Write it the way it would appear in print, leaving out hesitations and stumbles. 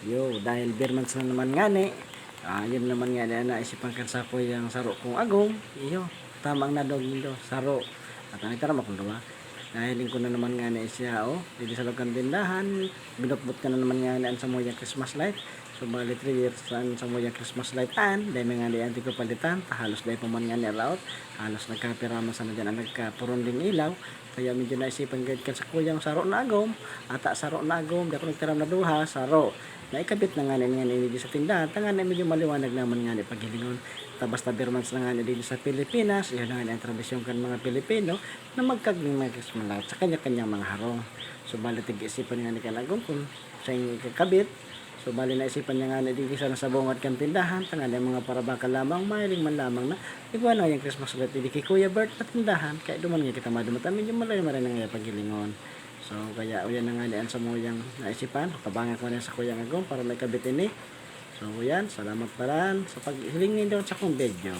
Yo, dahil Birmans na naman nga ni. Yun naman nga na naisipan kan sa ko yung saro kong agong. Iyo, tamang na dog nindo, saro. At ang itara makong duwa. Dahil ko na naman nga na siya, dito sa lugang tindahan. Binutbut ka na naman nga na sa mo yung Christmas light. So, bali 3 years sa mo yung Christmas light dahil nga di anti ko palitan. Halos dahil pa man nga ni laot. Halos nagkapirama sa na dyan ang nagkapuron ding ilaw. Kaya medyo naisipan gayud kan sa kuyang saro na agom. Ata saro na agom, dako nagtiram na duha, saro. Naikabit na nga nga ni sa tindahan. Tanga na medyo maliwanag naman nga ni paghilingon. Basta Birmans na nga ni dito sa Pilipinas. Iyon na nga ang tradisyon kan mga Pilipino na magkaging magkasmalat sa kanya-kanyang mga harong. So, bali tig-isipan nga ni Kalagong kung siyang kakabit. So, bali na isipan niya nga na dito sa nasabungat kang tindahan. Tanga na mga parabaka lamang, mahiling man lamang na iguan na yung Christmas ulit. Hindi kay Kuya Bert na tindahan. Kaya duman nga kita madumatan. Medyo malay-malay na nga paghilingon. So, kaya uyan na nga diyan sa muyang naisipan. Kabangan ko na sa Kuya Agong para may kabit ini. So, yan. Salamat paran sa paghiling ninyo sa kong video.